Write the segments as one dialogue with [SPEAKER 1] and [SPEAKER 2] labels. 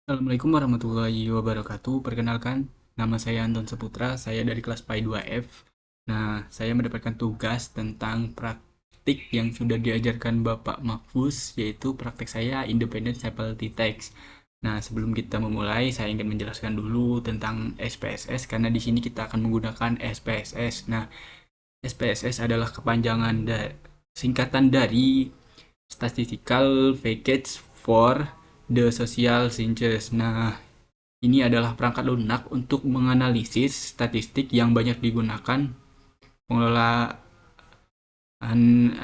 [SPEAKER 1] Assalamualaikum warahmatullahi wabarakatuh. Perkenalkan, nama saya Anton Seputra, saya dari kelas PAI 2F. Nah, saya mendapatkan tugas tentang praktik yang sudah diajarkan Bapak Mahfuz, yaitu praktek saya Independent Stability Text. Nah, sebelum kita memulai, saya ingin menjelaskan dulu tentang SPSS, karena di sini kita akan menggunakan SPSS. Nah, SPSS adalah singkatan dari Statistical Package for the Social Sciences. Nah, ini adalah perangkat lunak untuk menganalisis statistik yang banyak digunakan pengelolaan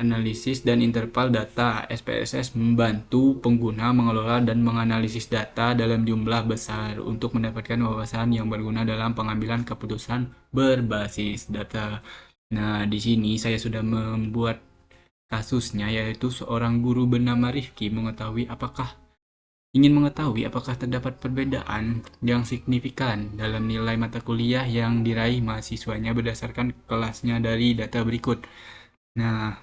[SPEAKER 1] analisis dan interval data. SPSS membantu pengguna mengelola dan menganalisis data dalam jumlah besar untuk mendapatkan wawasan yang berguna dalam pengambilan keputusan berbasis data. Nah, di sini saya sudah membuat kasusnya, yaitu seorang guru bernama Rifki ingin mengetahui apakah terdapat perbedaan yang signifikan dalam nilai mata kuliah yang diraih mahasiswanya berdasarkan kelasnya dari data berikut. Nah,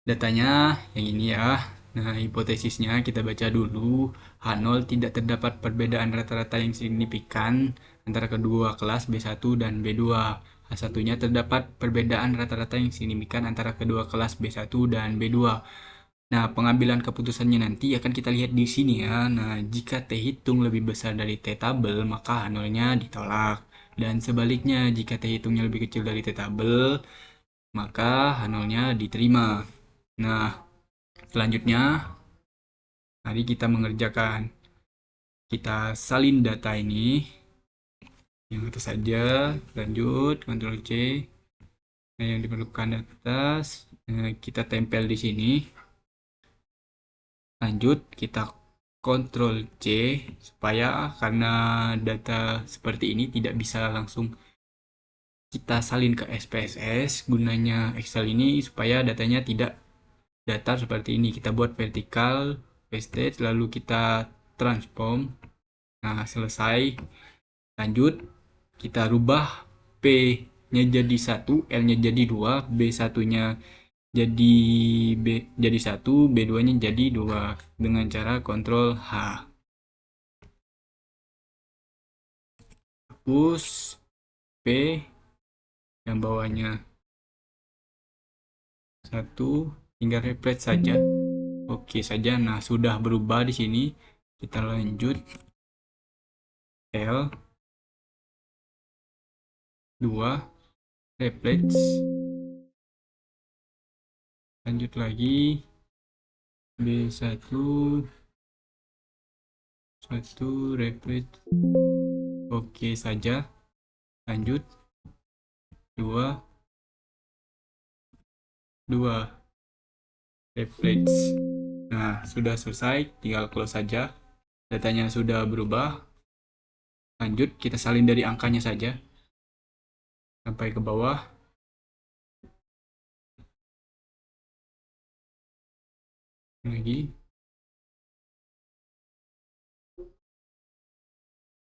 [SPEAKER 1] datanya yang ini ya. Nah, hipotesisnya kita baca dulu. H0 tidak terdapat perbedaan rata-rata yang signifikan antara kedua kelas B1 dan B2. H1-nya terdapat perbedaan rata-rata yang signifikan antara kedua kelas B1 dan B2. Nah, pengambilan keputusannya nanti akan kita lihat di sini ya. Nah, jika T hitung lebih besar dari T tabel, maka H0-nya ditolak. Dan sebaliknya, jika T hitungnya lebih kecil dari T tabel, maka H0-nya diterima. Nah, selanjutnya, mari kita mengerjakan. Kita salin data ini. Yang itu saja. Lanjut, Ctrl C. Nah, yang diperlukan di atas, kita tempel di sini. Lanjut, kita Ctrl C supaya karena data seperti ini tidak bisa langsung kita salin ke SPSS. Gunanya Excel ini supaya datanya tidak datar seperti ini. Kita buat vertikal, paste, lalu kita transform. Nah, selesai. Lanjut, kita rubah P-nya jadi 1, L-nya jadi 2, B1-nya jadi B jadi 1, B2-nya jadi 2 dengan cara Ctrl H. Hapus P yang bawahnya 1, tinggal replace saja. Oke saja. Nah, sudah berubah di sini. Kita lanjut L 2 replace. Lanjut lagi B1 1 replace. Oke saja. Lanjut 2 2 replace. Nah, sudah selesai, tinggal close saja. Datanya sudah berubah. Lanjut, kita salin dari angkanya saja sampai ke bawah. Lagi.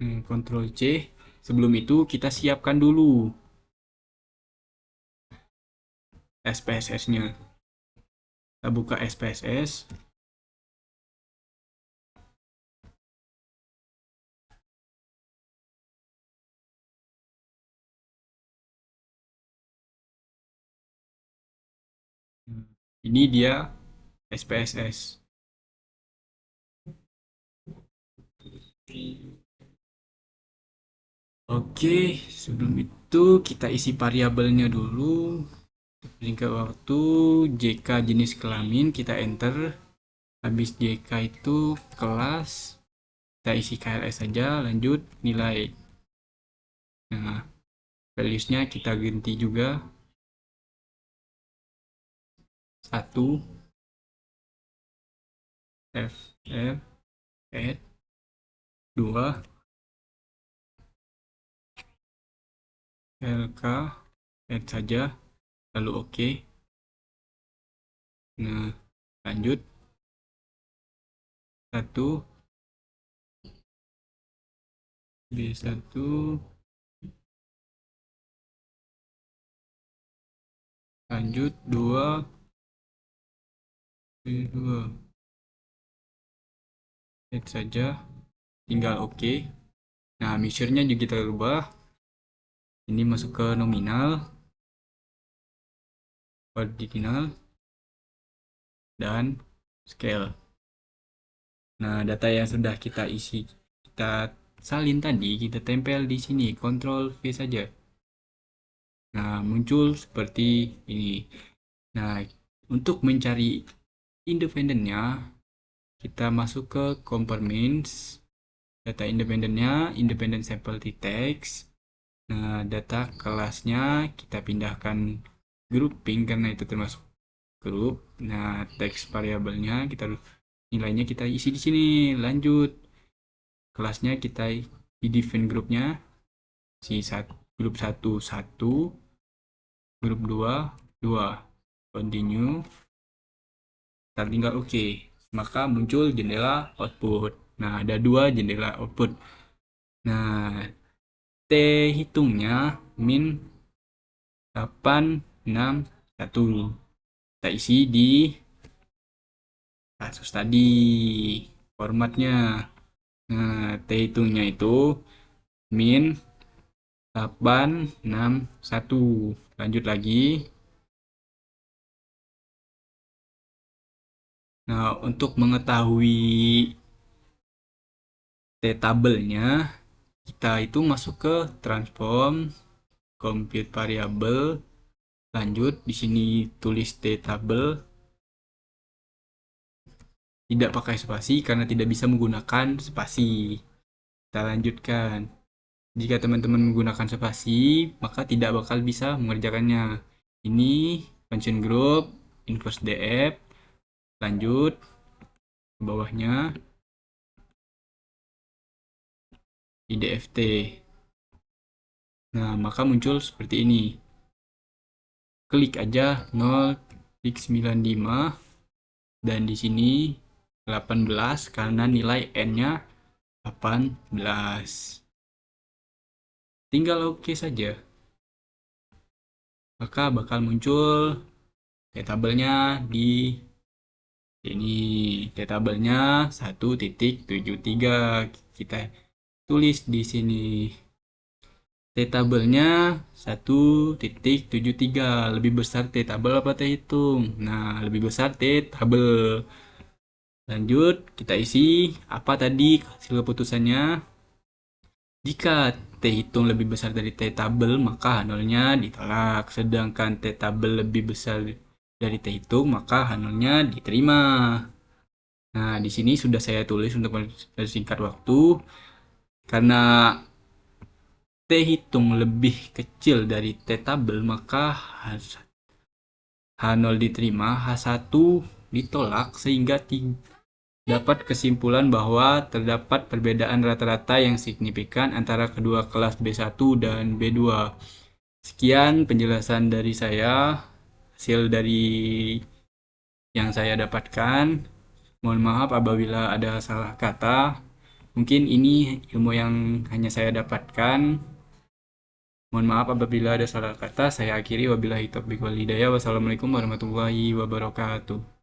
[SPEAKER 1] Ctrl C. Sebelum itu kita siapkan dulu SPSS-nya. Kita buka SPSS. Ini dia SPSS. Oke, sebelum itu kita isi variabelnya dulu. Singkat waktu, JK jenis kelamin, kita enter. Habis JK itu kelas, kita isi KLS saja, lanjut nilai. Nah, values-nya kita ganti juga. 1 F F add 2 LK add saja, lalu oke. Nah, lanjut 1 B1 lanjut 2 B2 add saja. tinggal oke. Nah, measure-nya juga kita rubah. Ini masuk ke nominal, ordinal, dan scale. Nah, data yang sudah kita isi, kita salin tadi, kita tempel di sini, Ctrl V saja. Nah, muncul seperti ini. Nah, untuk mencari independennya, kita masuk ke components, data independennya, independent sample text. Nah, data kelasnya kita pindahkan grouping karena itu termasuk grup. Nah, text variabelnya kita nilainya kita isi di sini. Lanjut, kelasnya kita di define grupnya si grup 1 1, grup 2 2. Continue. Kita tinggal oke. Maka muncul jendela output. Nah, ada dua jendela output. Nah, T hitungnya min 861. Kita isi di kasus tadi formatnya. Nah, T hitungnya itu min 861. Lanjut lagi. Nah, untuk mengetahui T tabelnya, kita itu masuk ke transform, compute variable, lanjut di sini tulis T tabel, tidak pakai spasi karena tidak bisa menggunakan spasi. Kita lanjutkan. Jika teman-teman menggunakan spasi, maka tidak bakal bisa mengerjakannya. Ini function group, inverse df, lanjut ke bawahnya idft. Nah, maka muncul seperti ini. Klik aja 0,95 dan di sini 18 karena nilai n-nya 18. Tinggal oke saja. Maka bakal muncul tabelnya di ini. Tabelnya 1.73. Kita tulis di sini. Tabelnya 1.73. Lebih besar tabel apa hitung? Nah, lebih besar tabel. Lanjut, kita isi apa tadi hasil keputusannya. Jika T hitung lebih besar dari T tabel, maka nolnya ditolak. Sedangkan T tabel lebih besar dari T hitung, maka nolnya diterima. Nah, di sini sudah saya tulis untuk mempersingkat waktu. Karena T hitung lebih kecil dari T tabel, maka H0 diterima, H1 ditolak sehingga dapat kesimpulan bahwa terdapat perbedaan rata-rata yang signifikan antara kedua kelas B1 dan B2. Sekian penjelasan dari saya, hasil dari yang saya dapatkan. Mohon maaf apabila ada salah kata. Mungkin ini ilmu yang hanya saya dapatkan. Mohon maaf apabila ada salah kata. Saya akhiri wabillahi taufiq wal hidayah. Wassalamualaikum warahmatullahi wabarakatuh.